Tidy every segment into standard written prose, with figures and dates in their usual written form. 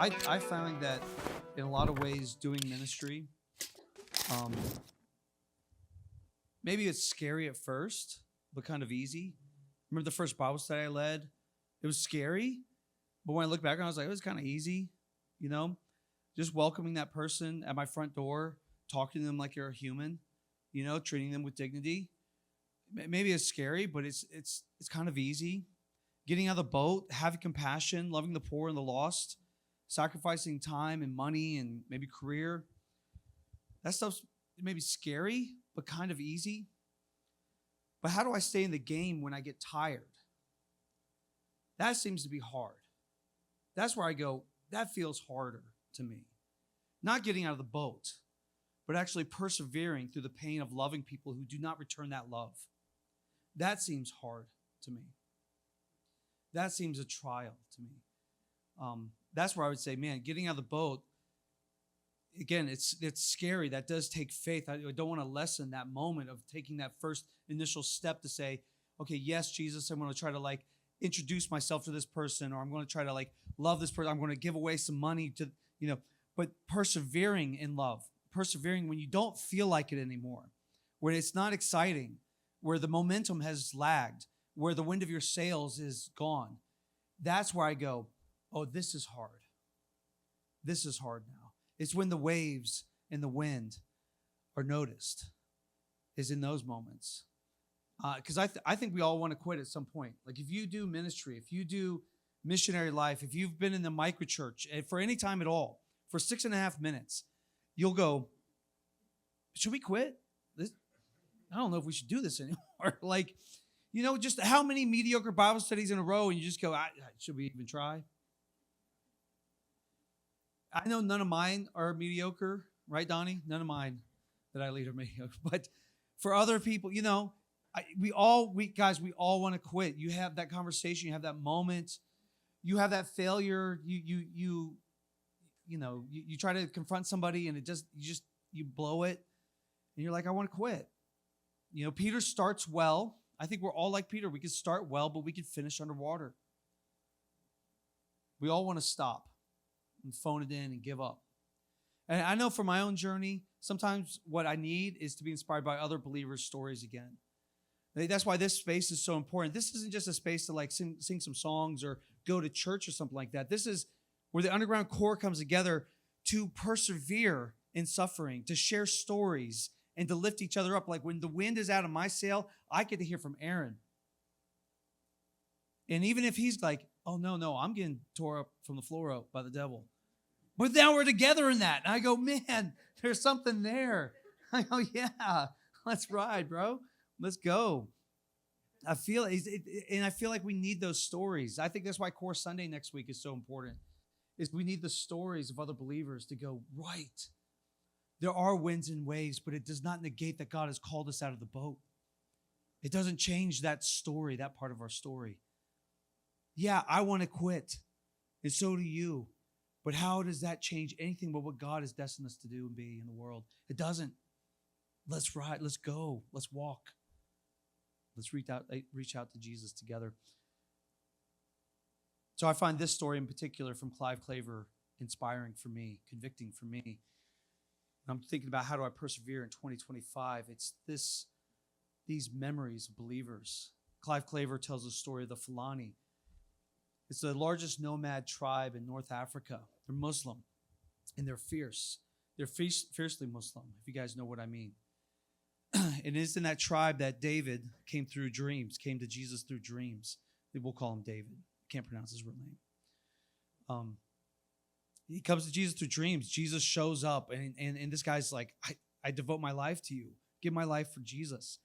I found that in a lot of ways doing ministry, um, maybe it's scary at first, but kind of easy. Remember the first Bible study I led? It was scary, but when I look back on it, I was like, it was kind of easy, you know? Just welcoming that person at my front door, talking to them like you're a human, treating them with dignity. Maybe it's scary, but it's kind of easy. Getting out of the boat, having compassion, loving the poor and the lost, sacrificing time and money and maybe career. That stuff's maybe scary, but kind of easy. But how do I stay in the game when I get tired? That seems to be hard. That's where I go, that feels harder to me. Not getting out of the boat, but actually persevering through the pain of loving people who do not return that love. That seems hard to me. That seems a trial to me. That's where I would say, man, getting out of the boat, again, it's scary. That does take faith. I don't want to lessen that moment of taking that first initial step to say, okay, yes, Jesus, I'm going to try to introduce myself to this person, or I'm going to try to love this person. I'm going to give away some money to, but persevering in love, persevering when you don't feel like it anymore, where it's not exciting, where the momentum has lagged, where the wind of your sails is gone. That's where I go, oh, this is hard. This is hard now. It's when the waves and the wind are noticed, is in those moments. Because I think we all want to quit at some point. Like if you do ministry, if you do missionary life, if you've been in the microchurch for any time at all, for 6.5 minutes, you'll go, should we quit? I don't know if we should do this anymore. Just how many mediocre Bible studies in a row and you just go, should we even try? I know none of mine are mediocre, right, Donnie? None of mine that I lead are mediocre. But for other people, we all want to quit. You have that conversation, you have that moment, you have that failure, you try to confront somebody and you blow it and you're like, I want to quit. Peter starts well. I think we're all like Peter. We could start well, but we could finish underwater. We all want to stop and phone it in and give up. And I know for my own journey, sometimes what I need is to be inspired by other believers' stories again. That's why this space is so important. This isn't just a space to sing some songs or go to church or something like that. This is where the underground core comes together to persevere in suffering, to share stories, and to lift each other up. Like when the wind is out of my sail, I get to hear from Aaron. And even if he's like, oh, no, I'm getting tore up from the floor up by the devil. But now we're together in that. And I go, man, there's something there. I go, yeah, let's ride, bro. Let's go. I feel like we need those stories. I think that's why Core Sunday next week is so important. Is we need the stories of other believers to go, right. There are winds and waves, but it does not negate that God has called us out of the boat. It doesn't change that story, that part of our story. Yeah, I want to quit, and so do you. But how does that change anything but what God has destined us to do and be in the world? It doesn't. Let's ride. Let's go. Let's walk. Let's reach out to Jesus together. So I find this story in particular from Clive Claver inspiring for me, convicting for me. I'm thinking about how do I persevere in 2025. It's these memories of believers. Clive Claver tells the story of the Fulani. It's the largest nomad tribe in North Africa. They're Muslim, and they're fierce. They're fiercely Muslim, if you guys know what I mean. It is in that tribe that David came to Jesus through dreams. We'll call him David. Can't pronounce his real name. He comes to Jesus through dreams. Jesus shows up, and this guy's like, I devote my life to you. Give my life for Jesus.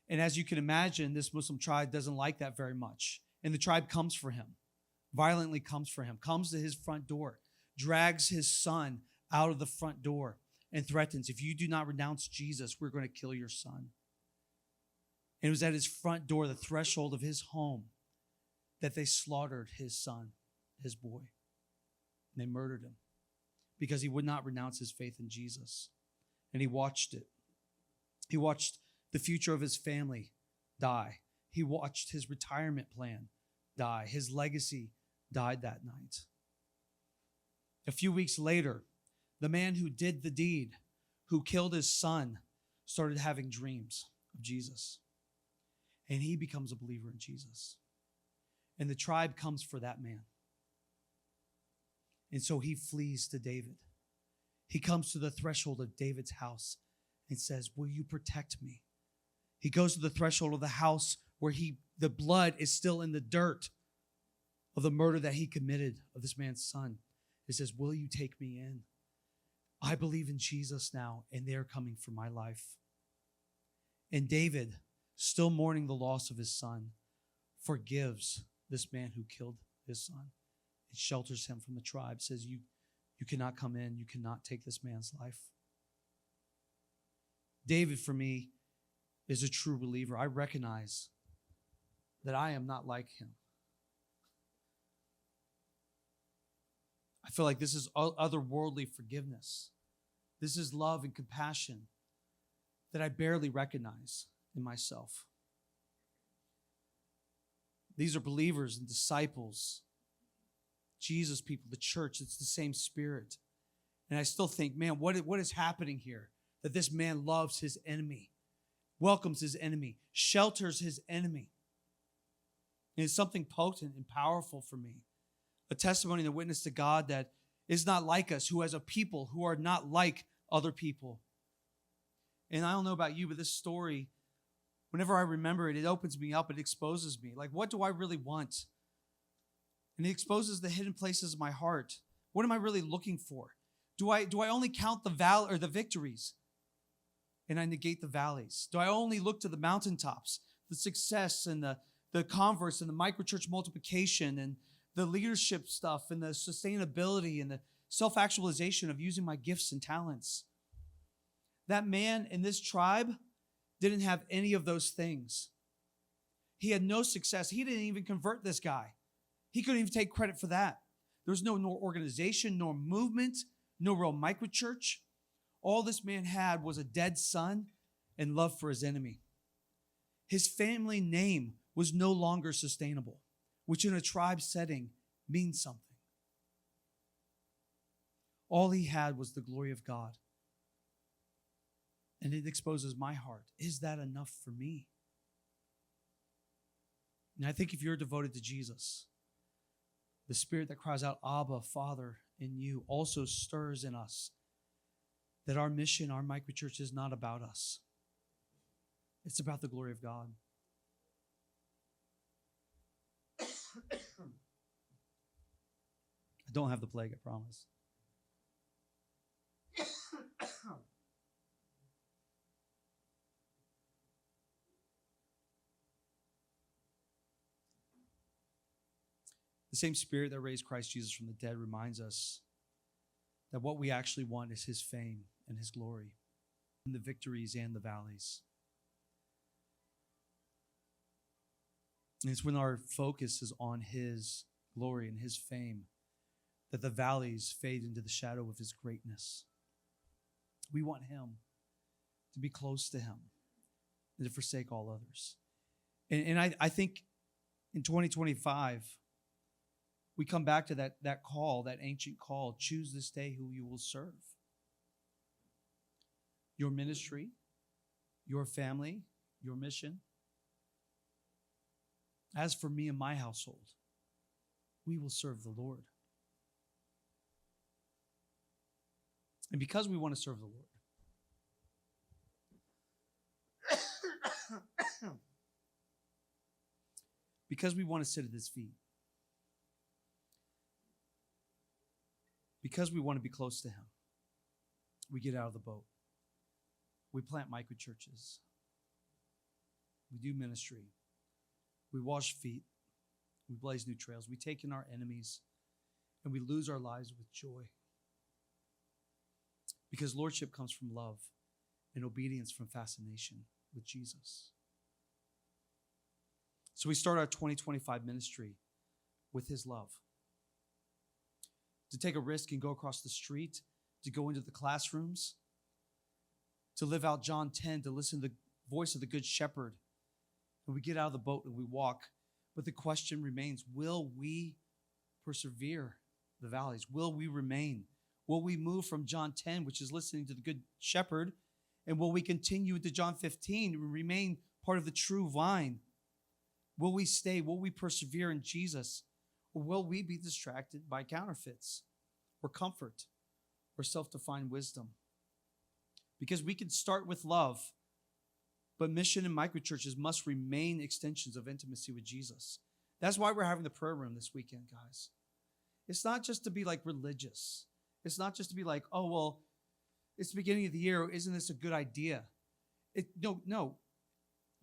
And as you can imagine, this Muslim tribe doesn't like that very much. And the tribe comes for him, violently comes for him, comes to his front door, drags his son out of the front door, and threatens, if you do not renounce Jesus, we're going to kill your son. And it was at his front door, the threshold of his home, that they slaughtered his son, his boy. And they murdered him because he would not renounce his faith in Jesus. And he watched it. He watched the future of his family die. He watched his retirement plan die. His legacy died that night. A few weeks later, the man who did the deed, who killed his son, started having dreams of Jesus. And he becomes a believer in Jesus. And the tribe comes for that man. And so he flees to David. He comes to the threshold of David's house and says, will you protect me? He goes to the threshold of the house where the blood is still in the dirt of the murder that he committed of this man's son. He says, will you take me in? I believe in Jesus now, and they're coming for my life. And David, still mourning the loss of his son, forgives this man who killed his son and shelters him from the tribe, says, you cannot come in, you cannot take this man's life. David, for me, is a true believer. I recognize that I am not like him. I feel like this is otherworldly forgiveness. This is love and compassion that I barely recognize in myself. These are believers and disciples, Jesus people, the church. It's the same spirit. And I still think, man, what is happening here? That this man loves his enemy, welcomes his enemy, shelters his enemy. And it's something potent and powerful for me. A testimony and a witness to God that is not like us, who has a people who are not like other people. And I don't know about you, but this story, whenever I remember it, it opens me up. It exposes me. Like, what do I really want? And it exposes the hidden places of my heart. What am I really looking for? Do I only count the victories, and I negate the valleys? Do I only look to the mountaintops, the success and the converts and the microchurch multiplication and the leadership stuff and the sustainability and the self-actualization of using my gifts and talents? That man in this tribe didn't have any of those things. He had no success. He didn't even convert this guy. He couldn't even take credit for that. There was no organization, nor movement, no real microchurch. All this man had was a dead son and love for his enemy. His family name was no longer sustainable, which in a tribe setting means something. All he had was the glory of God. And it exposes my heart. Is that enough for me? And I think if you're devoted to Jesus, the spirit that cries out, Abba, Father, in you also stirs in us that our mission, our microchurch, is not about us. It's about the glory of God. I don't have the plague, I promise. The same spirit that raised Christ Jesus from the dead reminds us that what we actually want is his fame and his glory, in the victories and the valleys. And it's when our focus is on his glory and his fame that the valleys fade into the shadow of his greatness. We want him, to be close to him, and to forsake all others. And I think in 2025, we come back to that call, that ancient call. Choose this day who you will serve. Your ministry, your family, your mission. As for me and my household, we will serve the Lord. And because we want to serve the Lord, because we want to sit at his feet, because we want to be close to him, we get out of the boat. We plant microchurches. We do ministry. We wash feet. We blaze new trails. We take in our enemies, and we lose our lives with joy. Because lordship comes from love and obedience from fascination with Jesus. So we start our 2025 ministry with his love. To take a risk and go across the street, to go into the classrooms, to live out John 10, to listen to the voice of the Good Shepherd. And we get out of the boat and we walk. But the question remains, will we persevere the valleys? Will we remain? Will we move from John 10, which is listening to the good shepherd, and will we continue into John 15 and remain part of the true vine? Will we stay? Will we persevere in Jesus? Or will we be distracted by counterfeits or comfort or self-defined wisdom? Because we can start with love, but mission and microchurches must remain extensions of intimacy with Jesus. That's why we're having the prayer room this weekend, guys. It's not just to be like religious. It's not just to be like, oh, well, it's the beginning of the year. Isn't this a good idea? No.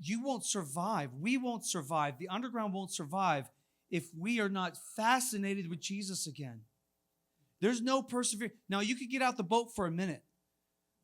You won't survive. We won't survive. The underground won't survive if we are not fascinated with Jesus again. There's no perseverance. Now, you could get out the boat for a minute,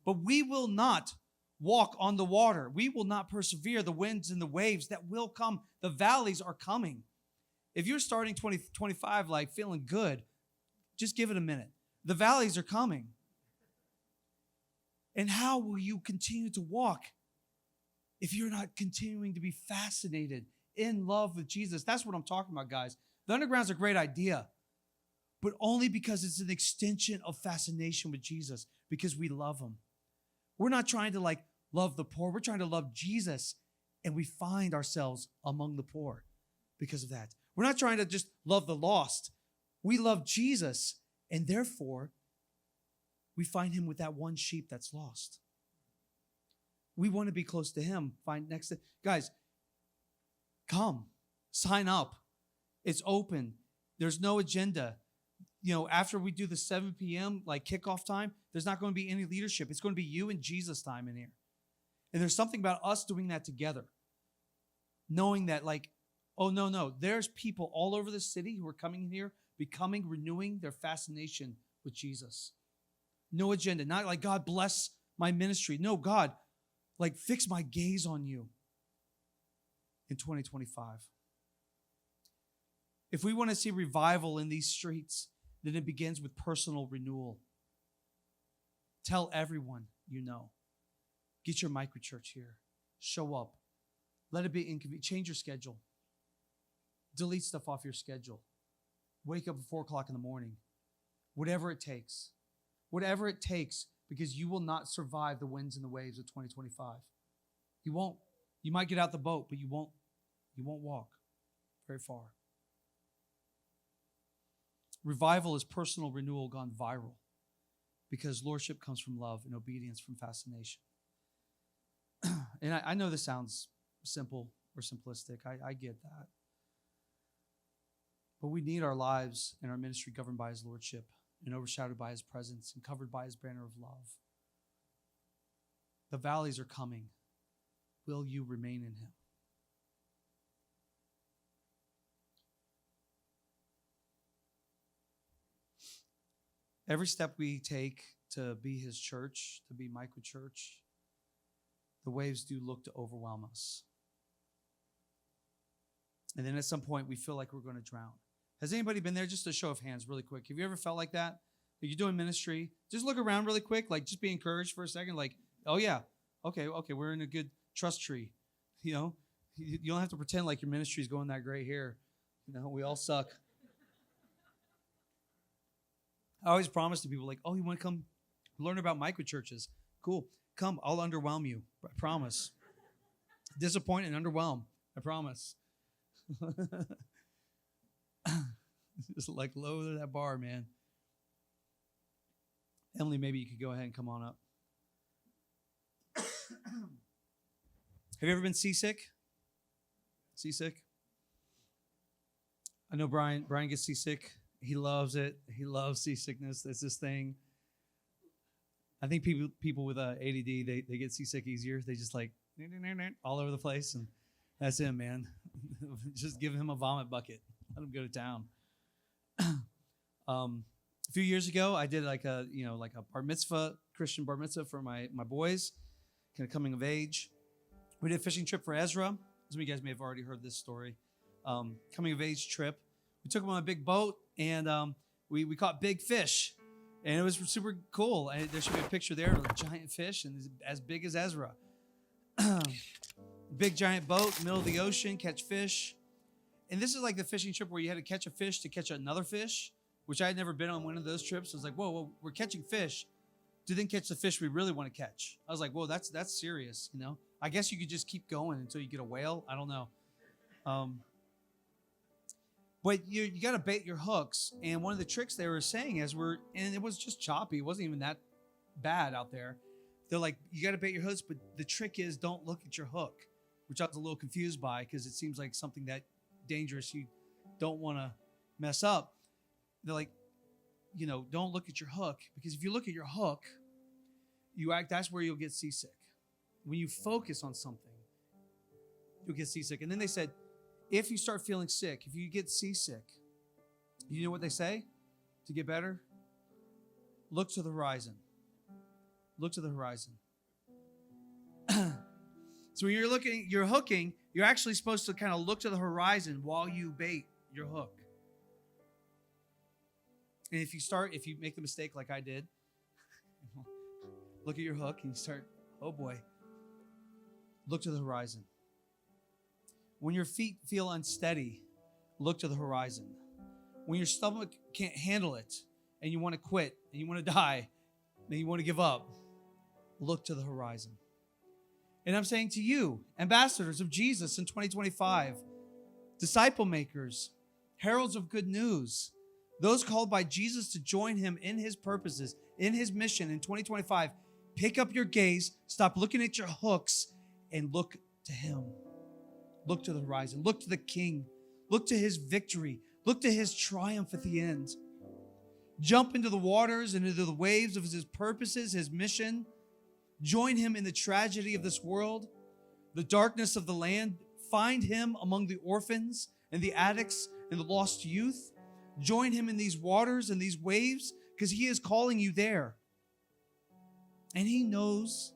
but we will not walk on the water. We will not persevere the winds and the waves that will come. The valleys are coming. If you're starting 2025 like feeling good, just give it a minute. The valleys are coming. And how will you continue to walk if you're not continuing to be fascinated, in love with Jesus? That's what I'm talking about, guys. The underground's a great idea, but only because it's an extension of fascination with Jesus, because we love him. We're not trying to like love the poor. We're trying to love Jesus, and we find ourselves among the poor because of that. We're not trying to just love the lost. We love Jesus, and therefore, we find him with that one sheep that's lost. We want to be close to him. Guys, come, sign up. It's open. There's no agenda. After we do the 7 p.m. like kickoff time, there's not going to be any leadership. It's going to be you and Jesus time in here. And there's something about us doing that together. Knowing that no. There's people all over the city who are coming in here, renewing their fascination with Jesus. No agenda. Not like, God bless my ministry. No, God, fix my gaze on you in 2025. If we want to see revival in these streets, then it begins with personal renewal. Tell everyone you know. Get your microchurch here. Show up. Let it be inconvenient. Change your schedule. Delete stuff off your schedule. Wake up at 4 o'clock in the morning. Whatever it takes. Whatever it takes, because you will not survive the winds and the waves of 2025. You won't. You might get out the boat, but you won't walk very far. Revival is personal renewal gone viral, because lordship comes from love and obedience from fascination. And I know this sounds simple or simplistic. I get that. But we need our lives and our ministry governed by his lordship and overshadowed by his presence and covered by his banner of love. The valleys are coming. Will you remain in him? Every step we take to be his church, to be microchurch, the waves do look to overwhelm us. And then at some point, we feel like we're going to drown. Has anybody been there? Just a show of hands really quick. Have you ever felt like that? You're doing ministry. Just look around really quick. Just be encouraged for a second. Oh yeah, okay, we're in a good trust tree. You don't have to pretend like your ministry is going that great here. We all suck. I always promise to people oh, you want to come learn about microchurches? Cool. Come, I'll underwhelm you. I promise. Disappoint and underwhelm. I promise. Just lower that bar, man. Emily, maybe you could go ahead and come on up. Have you ever been seasick? Seasick? I know Brian gets seasick. He loves it. He loves seasickness. That's his thing. I think people with ADD, they get seasick easier. They just all over the place, and that's him, man. Just give him a vomit bucket. Let him go to town. A few years ago, I did a bar mitzvah, Christian bar mitzvah for my boys, kind of coming of age. We did a fishing trip for Ezra. Some of you guys may have already heard this story. Coming of age trip. We took him on a big boat, and we caught big fish, and it was super cool. And there should be a picture there of a giant fish, and as big as Ezra. Big giant boat, middle of the ocean, catch fish. And this is like the fishing trip where you had to catch a fish to catch another fish, which I had never been on one of those trips. I was like, whoa, we're catching fish to then catch the fish we really want to catch. I was like, whoa, that's serious, you know? I guess you could just keep going until you get a whale. I don't know. But you got to bait your hooks. And one of the tricks they were saying and it was just choppy. It wasn't even that bad out there. They're like, you got to bait your hooks, but the trick is don't look at your hook, which I was a little confused by because it seems like something that dangerous you don't want to mess up. They're like, don't look at your hook, because if you look at your hook, that's where you'll get seasick. When you focus on something, you'll get seasick. And then they said, if you start feeling sick, if you get seasick, you know what they say to get better? Look to the horizon. Look to the horizon. So when you're hooking, you're actually supposed to kind of look to the horizon while you bait your hook. And if you make the mistake like I did, look at your hook and you start, oh boy, look to the horizon. When your feet feel unsteady, look to the horizon. When your stomach can't handle it and you want to quit and you want to die and you want to give up, look to the horizon. And I'm saying to you, ambassadors of Jesus in 2025, disciple makers, heralds of good news, those called by Jesus to join him in his purposes, in his mission in 2025, pick up your gaze, stop looking at your hooks, and look to him. Look to the horizon. Look to the King. Look to his victory. Look to his triumph at the end. Jump into the waters and into the waves of his purposes, his mission. Join him in the tragedy of this world, the darkness of the land. Find him among the orphans and the addicts and the lost youth. Join him in these waters and these waves, because he is calling you there. And he knows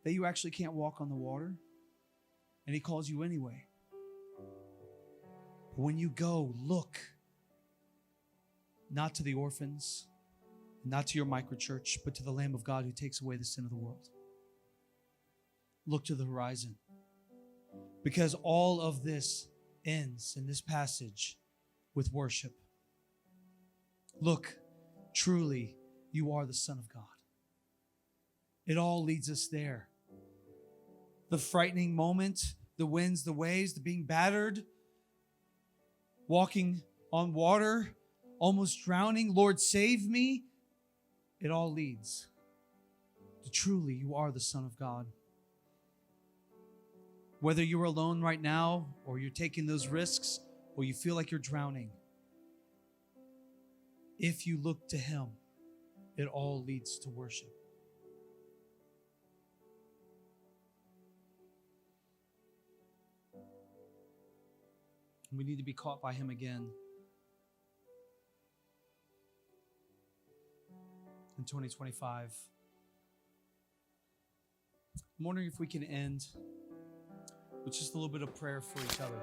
that you actually can't walk on the water, and he calls you anyway. But when you go, look not to the orphans, not to your microchurch, but to the Lamb of God who takes away the sin of the world. Look to the horizon, because all of this ends in this passage with worship. Look, truly, you are the Son of God. It all leads us there. The frightening moment, the winds, the waves, the being battered, walking on water, almost drowning, Lord, save me. It all leads to truly, you are the Son of God. Whether you're alone right now, or you're taking those risks, or you feel like you're drowning, if you look to him, it all leads to worship. We need to be caught by him again in 2025. I'm wondering if we can end with just a little bit of prayer for each other.